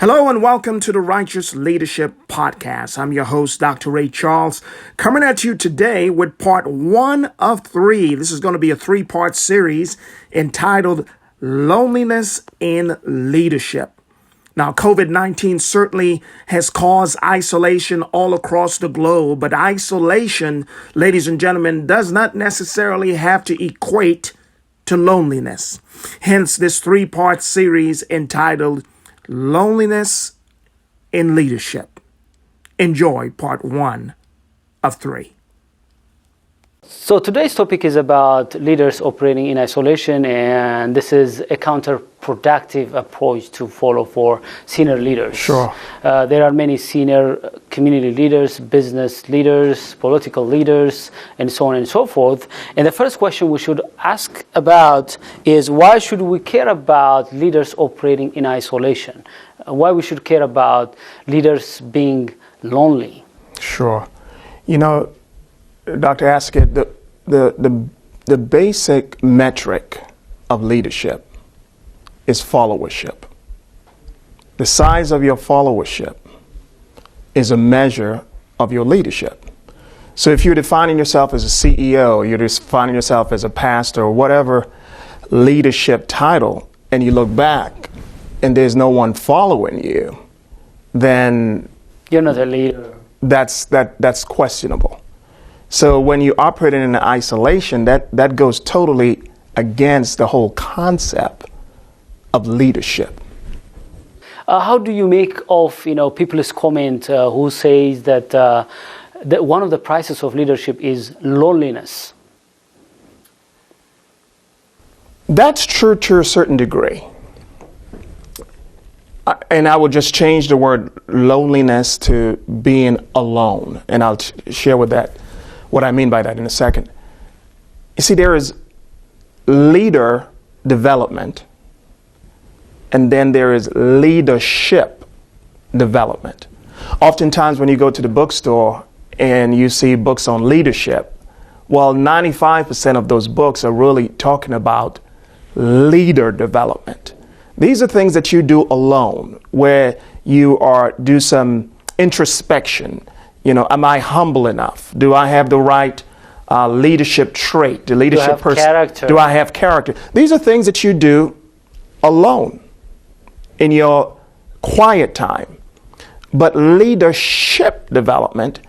Hello and welcome to the Righteous Leadership Podcast. I'm your host, Dr. Ray Charles, coming at you today with part 1 of 3. This is going to be a 3-part series entitled Loneliness in Leadership. Now, COVID-19 certainly has caused isolation all across the globe, but isolation, ladies and gentlemen, does not necessarily have to equate to loneliness. Hence, this 3-part series entitled Loneliness in Leadership. Enjoy part 1 of 3. So today's topic is about leaders operating in isolation, and this is a counterproductive approach to follow for senior leaders. Sure. There are many senior community leaders, business leaders, political leaders, and so on and so forth. And the first question we should ask about is, why should we care about leaders operating in isolation? Why we should care about leaders being lonely? Sure. You know, Dr. Askett, the basic metric of leadership is followership. The size of your followership is a measure of your leadership. So if you're defining yourself as a CEO, you're defining yourself as a pastor, or whatever leadership title, and you look back and there's no one following you, then you're not a leader. That's questionable. So when you operate in isolation, that goes totally against the whole concept of leadership. How do you make of people's comment who says that one of the prices of leadership is loneliness? That's true to a certain degree. And I would just change the word loneliness to being alone. And I'll share with that what I mean by that in a second. You see, there is leader development, and then there is leadership development. Oftentimes when you go to the bookstore and you see books on leadership, well, 95% of those books are really talking about leader development. These are things that you do alone, where you do some introspection. Am I humble enough? Do I have the right leadership trait? The leadership person. Do I have character? These are things that you do alone in your quiet time. But leadership development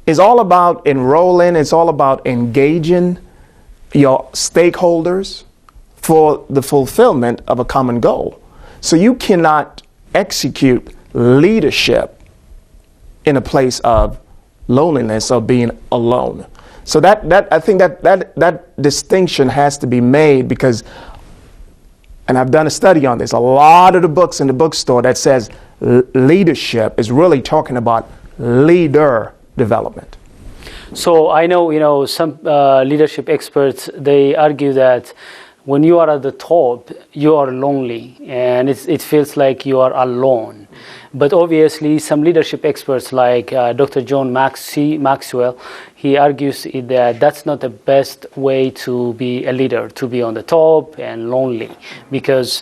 is all about enrolling. It's all about engaging your stakeholders for the fulfillment of a common goal. So you cannot execute leadership in a place of loneliness or being alone. So I think that distinction has to be made, because, and I've done a study on this, a lot of the books in the bookstore that says leadership is really talking about leader development. So I know, some leadership experts, they argue that when you are at the top, you are lonely, and it feels like you are alone. But obviously, some leadership experts like Dr. John Maxwell, he argues that that's not the best way to be a leader, to be on the top and lonely, because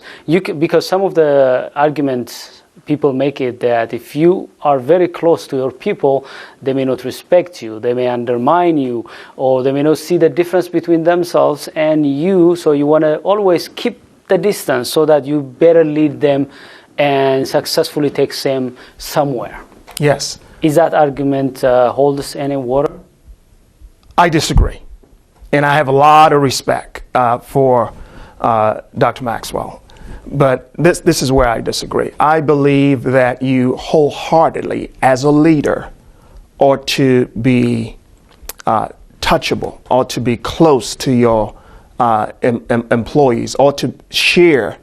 some of the arguments people make it that if you are very close to your people, they may not respect you, they may undermine you, or they may not see the difference between themselves and you, so you want to always keep the distance so that you better lead them and successfully take them somewhere. Yes. Is that argument holds any water? I disagree. And I have a lot of respect for Dr. Maxwell. But this is where I disagree. I believe that you wholeheartedly, as a leader, ought to be touchable, ought to be close to your employees, ought to share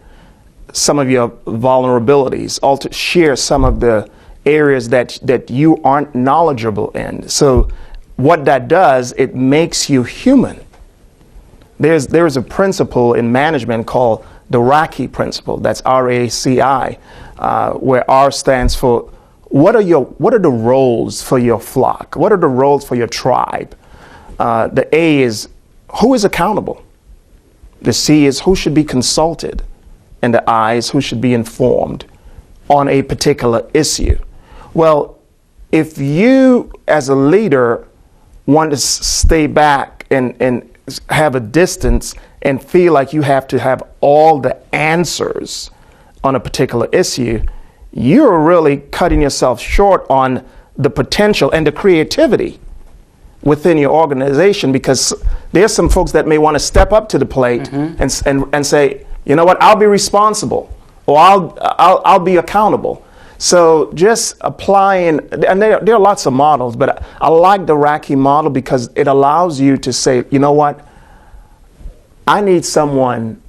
some of your vulnerabilities, ought to share some of the areas that you aren't knowledgeable in. So what that does, it makes you human. There's a principle in management called the RACI principle. That's RACI, where R stands for what are the roles for your flock? What are the roles for your tribe? The A is who is accountable. The C is who should be consulted. And the I is who should be informed. on a particular issue. Well, if you as a leader want to stay back and have a distance and feel like you have to have all the answers on a particular issue, you're really cutting yourself short on the potential and the creativity within your organization, because there's some folks that may want to step up to the plate and say, you know what, I'll be responsible, or I'll be accountable. So just applying, and there are lots of models, but I like the Raki model because it allows you to say, you know what, I need someone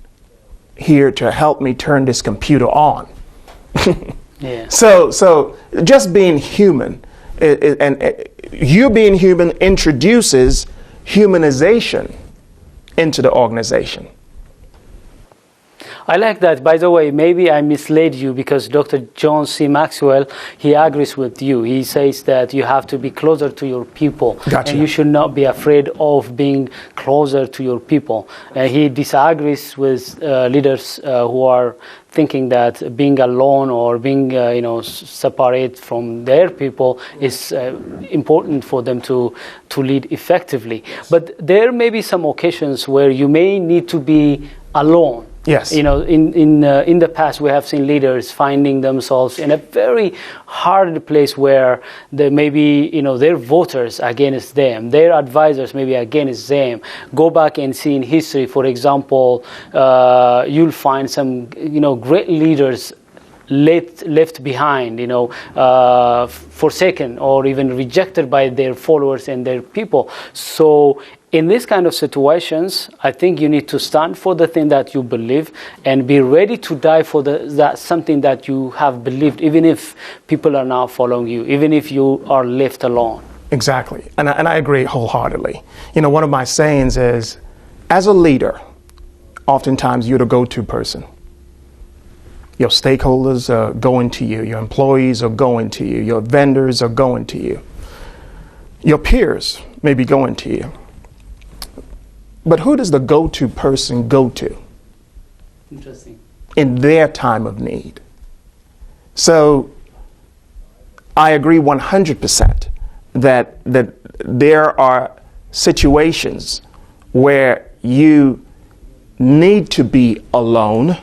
here to help me turn this computer on. Yeah. So just being human, and you being human introduces humanization into the organization. I like that. By the way, maybe I misled you, because Dr. John C. Maxwell, he agrees with you. He says that you have to be closer to your people. Gotcha. And you should not be afraid of being closer to your people. He disagrees with leaders who are thinking that being alone or being separate from their people is important for them to lead effectively. But there may be some occasions where you may need to be alone. Yes. In the past, we have seen leaders finding themselves in a very hard place where there may be, their voters against them, their advisors maybe against them. Go back and see in history, for example, you'll find some, great leaders left behind, forsaken or even rejected by their followers and their people. So in these kind of situations, I think you need to stand for the thing that you believe and be ready to die for that something that you have believed, even if people are not following you, even if you are left alone. Exactly, and I agree wholeheartedly. One of my sayings is, as a leader, oftentimes you're the go-to person. Your stakeholders are going to you, your employees are going to you, your vendors are going to you, your peers may be going to you. But who does the go-to person go to? Interesting. In their time of need. So I agree 100% that there are situations where you need to be alone,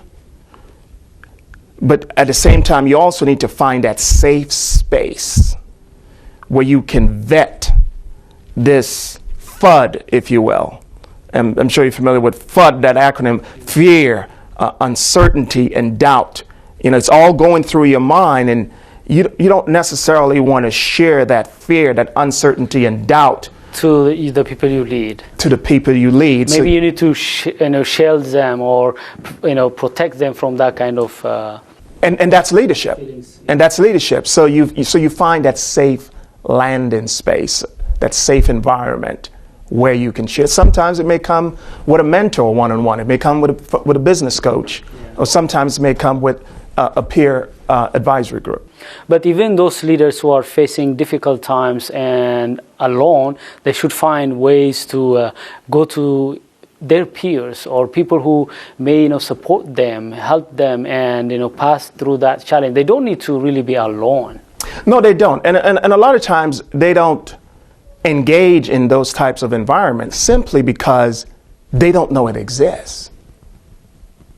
but at the same time you also need to find that safe space where you can vet this FUD, if you will. And I'm sure you're familiar with FUD, that acronym: fear, uncertainty, and doubt. It's all going through your mind, and you don't necessarily want to share that fear, that uncertainty, and doubt to the people you lead. To the people you lead. Maybe you need to shield them or protect them from that kind of. And that's leadership. Feelings. And that's leadership. So you find that safe landing space, that safe environment where you can share. Sometimes it may come with a mentor one-on-one. It may come with a business coach, or sometimes it may come with a peer advisory group. But even those leaders who are facing difficult times and alone, they should find ways to go to their peers or people who may support them, help them, and pass through that challenge. They don't need to really be alone. No, they don't. And a lot of times they don't engage in those types of environments simply because they don't know it exists.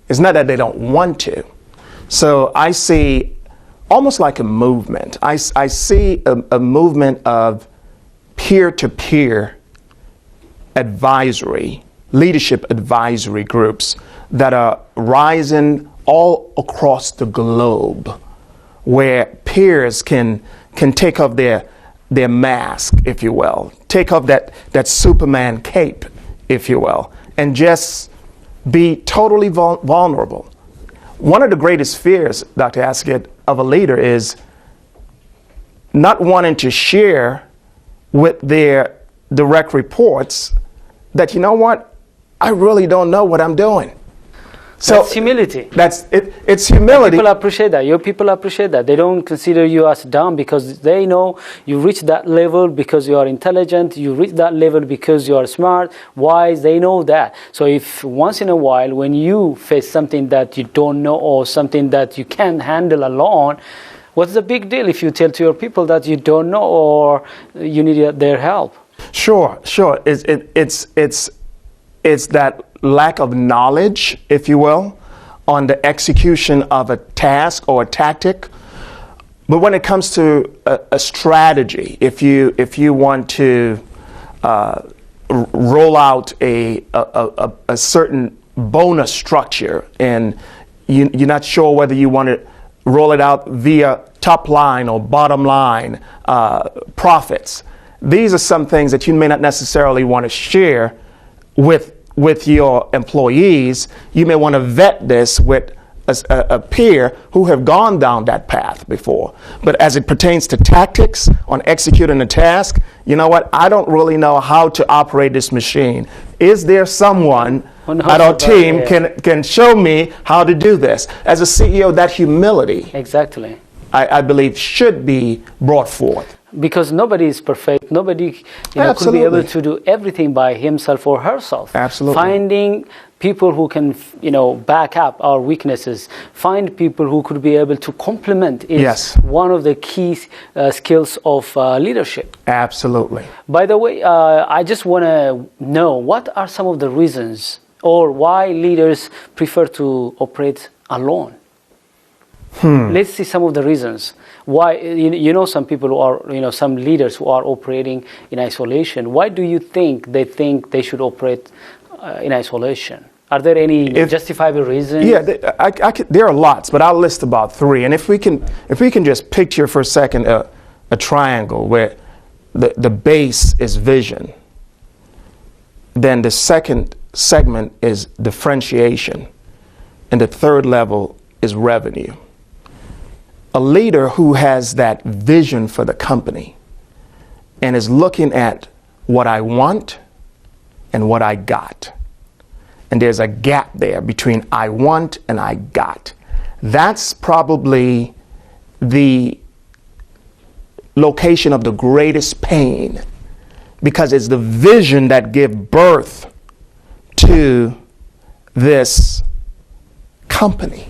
It's not that they don't want to. So I see almost like a movement. I see a movement of peer-to-peer advisory, leadership advisory groups that are rising all across the globe, where peers can take off their mask, if you will, take off that Superman cape, if you will, and just be totally vulnerable. One of the greatest fears, Dr. Askett, of a leader is not wanting to share with their direct reports that, I really don't know what I'm doing. So that's humility. That's it. It's humility. People appreciate that. Your people appreciate that. They don't consider you as dumb because they know you reach that level because you are intelligent. You reach that level because you are smart, wise. They know that. So if once in a while, when you face something that you don't know or something that you can't handle alone, what's the big deal if you tell to your people that you don't know or you need their help? Sure. It's that lack of knowledge, if you will, on the execution of a task or a tactic. But when it comes to a strategy, if you want to roll out a certain bonus structure and you're not sure whether you want to roll it out via top line or bottom line profits, these are some things that you may not necessarily want to share with your employees. You may want to vet this with a peer who have gone down that path before. But as it pertains to tactics on executing a task, you know what? I don't really know how to operate this machine. Is there someone at our team can show me how to do this? As a CEO, that humility, exactly, I believe, should be brought forth. Because nobody is perfect. Nobody could be able to do everything by himself or herself. Absolutely. Finding people who can, back up our weaknesses, find people who could be able to complement is one of the key skills of leadership. Absolutely. By the way, I just want to know, what are some of the reasons or why leaders prefer to operate alone? Let's see some of the reasons why. Some people who are, some leaders who are operating in isolation. Why do you think they should operate in isolation? Are there any justifiable reasons? Yeah, there are lots, but I'll list about three. And if we can just picture for a second a triangle where the base is vision, then the second segment is differentiation, and the third level is revenue. A leader who has that vision for the company and is looking at what I want and what I got, and there's a gap there between I want and I got, that's probably the location of the greatest pain, because it's the vision that gives birth to this company.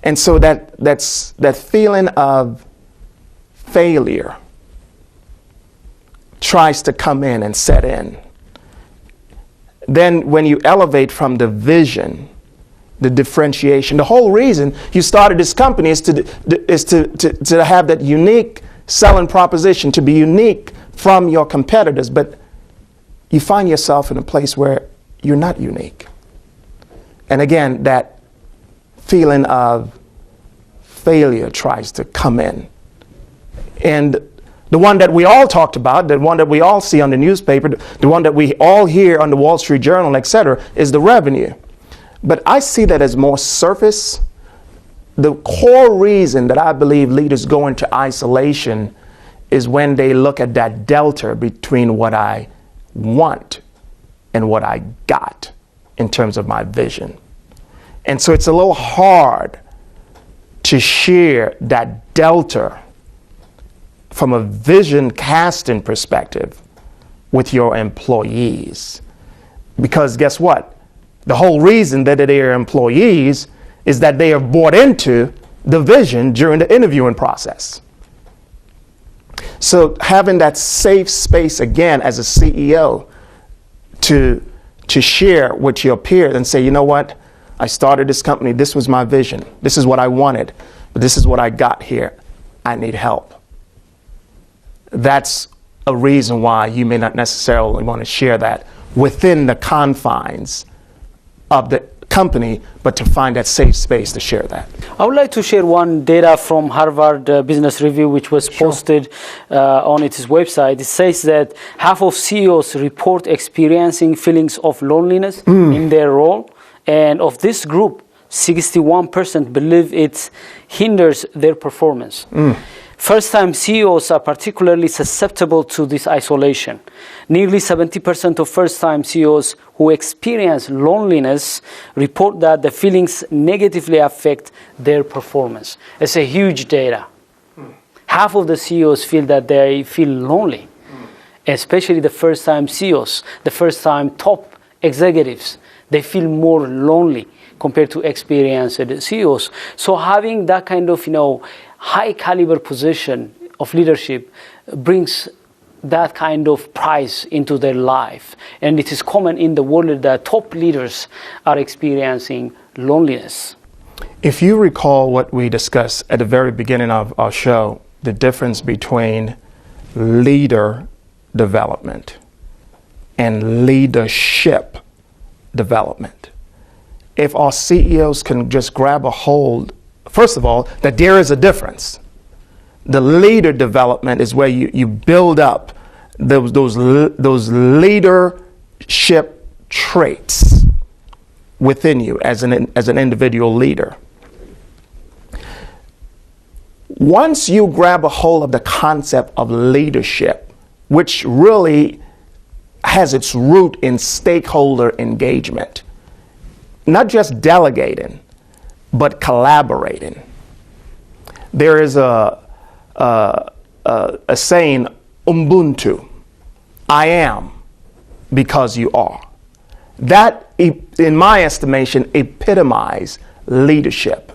And so that feeling of failure tries to come in and set in. Then when you elevate from the vision, the differentiation, the whole reason you started this company is to have that unique selling proposition, to be unique from your competitors, but you find yourself in a place where you're not unique. And again, that feeling of failure tries to come in. And the one that we all talked about, the one that we all see on the newspaper, the one that we all hear on the Wall Street Journal, etc., is the revenue. But I see that as more surface. The core reason that I believe leaders go into isolation is when they look at that delta between what I want and what I got in terms of my vision. And so it's a little hard to share that delta from a vision casting perspective with your employees. Because guess what? The whole reason that they are employees is that they have bought into the vision during the interviewing process. So having that safe space again as a CEO to share with your peers and say, you know what? I started this company. This was my vision. This is what I wanted. But this is what I got here. I need help. That's a reason why you may not necessarily want to share that within the confines of the company, but to find that safe space to share that. I would like to share one data from Harvard Business Review, which was posted on its website. It says that half of CEOs report experiencing feelings of loneliness in their role. And of this group, 61% believe it hinders their performance. First-time CEOs are particularly susceptible to this isolation. Nearly 70% of first-time CEOs who experience loneliness report that the feelings negatively affect their performance. It's a huge data. Half of the CEOs feel that they feel lonely, especially the first-time CEOs, the first-time top executives. They feel more lonely compared to experienced CEOs. So having that kind of, high caliber position of leadership brings that kind of price into their life. And it is common in the world that top leaders are experiencing loneliness. If you recall what we discussed at the very beginning of our show, the difference between leader development and leadership development. If our CEOs can just grab a hold, first of all, that there is a difference. The leader development is where you build up those leadership traits within you as an individual leader. Once you grab a hold of the concept of leadership, which really has its root in stakeholder engagement, not just delegating, but collaborating. There is a saying, Ubuntu, I am because you are. That, in my estimation, epitomizes leadership.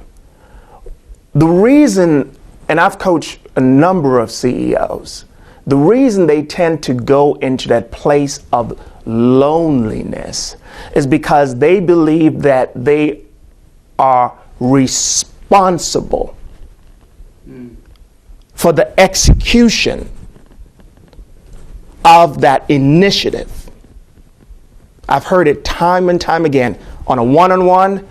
The reason, and I've coached a number of CEOs, the reason they tend to go into that place of loneliness is because they believe that they are responsible for the execution of that initiative. I've heard it time and time again on a one-on-one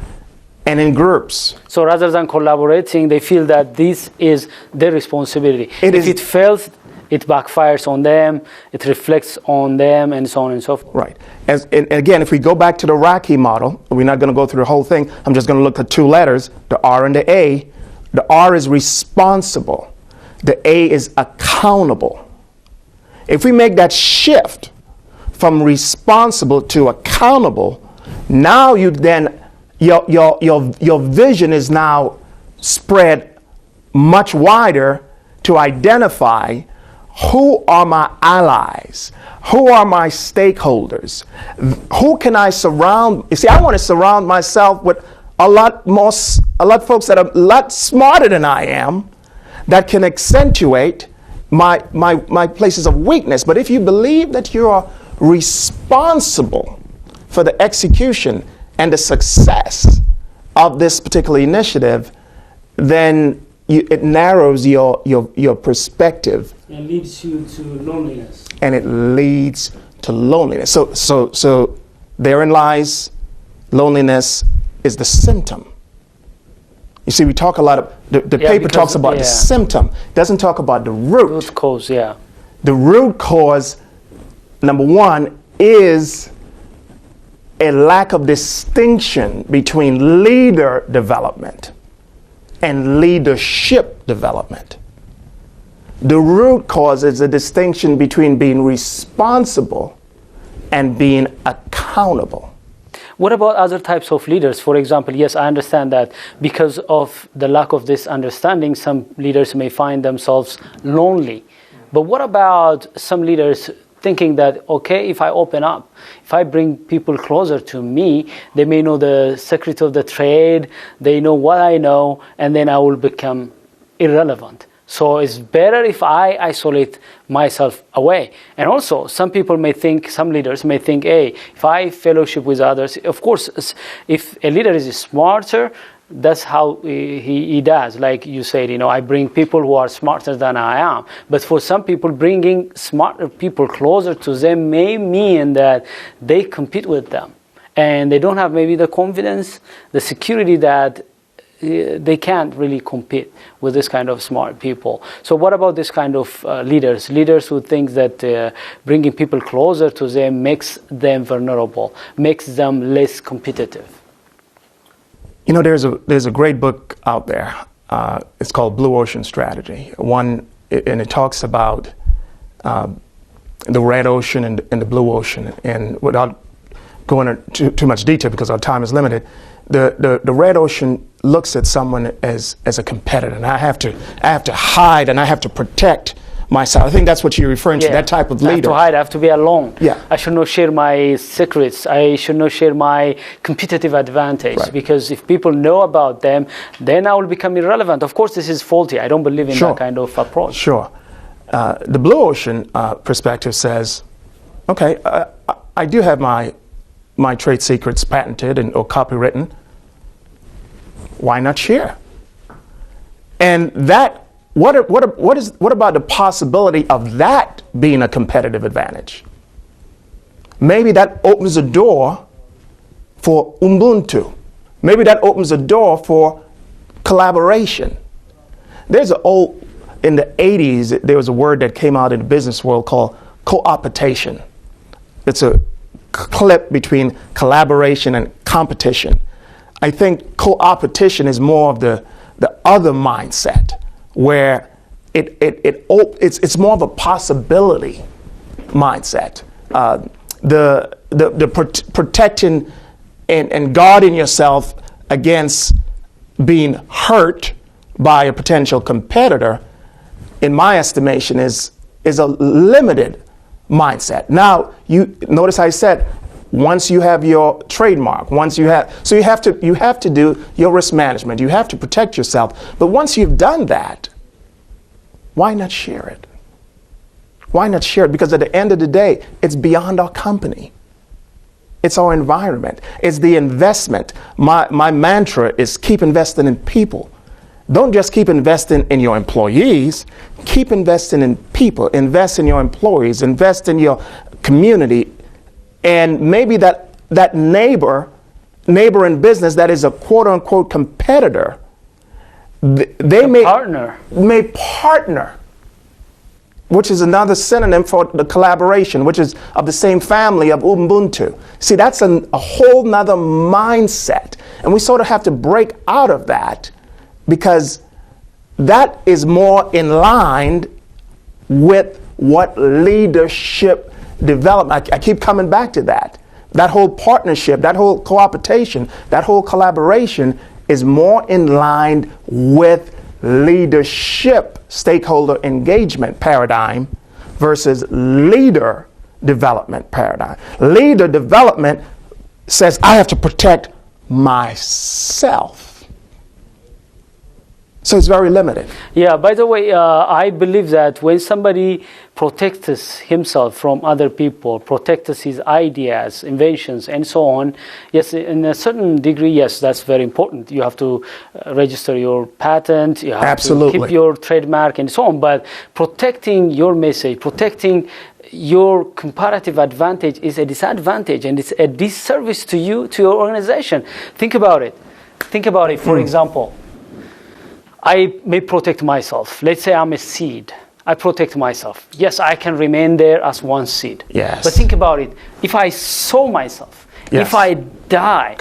and in groups. So rather than collaborating, they feel that this is their responsibility. If it fails, it backfires on them, it reflects on them, and so on and so forth. Right. And again, if we go back to the Rocky model, we're not going to go through the whole thing. I'm just going to look at two letters, the R and the A. The R is responsible. The A is accountable. If we make that shift from responsible to accountable, now you then, your vision is now spread much wider to identify who are my allies, who are my stakeholders, who can I surround. You see, I want to surround myself with a lot of folks that are a lot smarter than I am, that can accentuate my places of weakness. But if you believe that you are responsible for the execution and the success of this particular initiative, then it narrows your perspective. And leads you to loneliness. And it leads to loneliness. So therein lies loneliness is the symptom. You see, we talk a lot of, the paper talks about the symptom. It doesn't talk about the root. Root cause, yeah. The root cause, number one, is a lack of distinction between leader development and leadership development. The root cause is a distinction between being responsible and being accountable. What about other types of leaders? For example, yes, I understand that because of the lack of this understanding, some leaders may find themselves lonely. But what about some leaders thinking that, okay, if I open up, if I bring people closer to me, they may know the secret of the trade, they know what I know, and then I will become irrelevant. So it's better if I isolate myself away. And also, some people may think, some leaders may think, hey, if I fellowship with others, of course, if a leader is smarter, that's how he does. Like you said, I bring people who are smarter than I am. But for some people, bringing smarter people closer to them may mean that they compete with them. And they don't have maybe the confidence, the security that they can't really compete with this kind of smart people. So what about this kind of leaders who think that bringing people closer to them makes them vulnerable, makes them less competitive? There's a great book out there. It's called Blue Ocean Strategy. One and it talks about the red ocean and the blue ocean. And without going into too much detail because our time is limited, the red ocean looks at someone as a competitor, and I have to hide and I have to protect myself. I think that's what you're referring to, that type of leader. I have to hide, I have to be alone. Yeah. I should not share my secrets. I should not share my competitive advantage, because if people know about them, then I will become irrelevant. Of course, this is faulty. I don't believe in that kind of approach. Sure. The blue ocean perspective says, okay, I do have my trade secrets patented or copywritten. Why not share? And that, what about the possibility of that being a competitive advantage? Maybe that opens a door for Ubuntu. Maybe that opens a door for collaboration. There's in the 80s, there was a word that came out in the business world called co-optation. It's a clip between collaboration and competition. I think co-opetition is more of the other mindset, where it's more of a possibility mindset. The protecting and guarding yourself against being hurt by a potential competitor, in my estimation, is a limited mindset. Now, you notice I said, once you have your trademark, you have to do your risk management. You have to protect yourself. But once you've done that, why not share it? Why not share it? Because at the end of the day, it's beyond our company. It's our environment. It's the investment. My mantra is keep investing in people. Don't just keep investing in your employees. Keep investing in people. Invest in your employees. Invest in your community. And maybe that neighbor in business that is a quote unquote competitor, they may partner, which is another synonym for the collaboration, which is of the same family of Ubuntu. See, that's a whole nother mindset. And we sort of have to break out of that, because that is more in line with what leadership development. I keep coming back to that. That whole partnership, that whole cooperation, that whole collaboration is more in line with leadership stakeholder engagement paradigm versus leader development paradigm. Leader development says I have to protect myself. So it's very limited. Yeah, by the way, I believe that when somebody protects himself from other people, protects his ideas, inventions, and so on, yes, in a certain degree, yes, that's very important. You have to register your patent, you have to keep your trademark, and so on. But protecting your message, protecting your comparative advantage is a disadvantage, and it's a disservice to you, to your organization. Think about it. For example, I may protect myself. Let's say I'm a seed. I protect myself. Yes, I can remain there as one seed. Yes. But think about it. If I sow myself, if I die,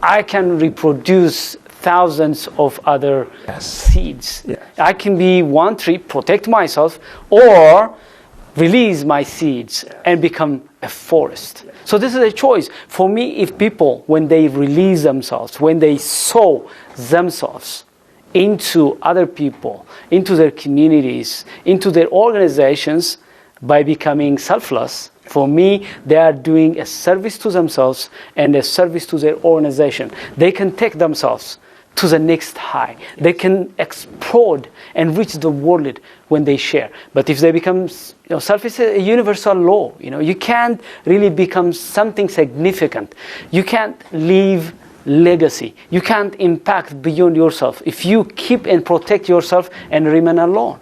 I can reproduce thousands of other seeds. Yes. I can be one tree, protect myself, or release my seeds and become a forest. So this is a choice. For me, if people, when they release themselves, when they sow themselves into other people, into their communities, into their organizations, by becoming selfless, for me, they are doing a service to themselves and a service to their organization. They can take themselves to the next high. They can explode and reach the world when they share. But if they become, self is a universal law. You can't really become something significant. You can't leave legacy. You can't impact beyond yourself if you keep and protect yourself and remain alone.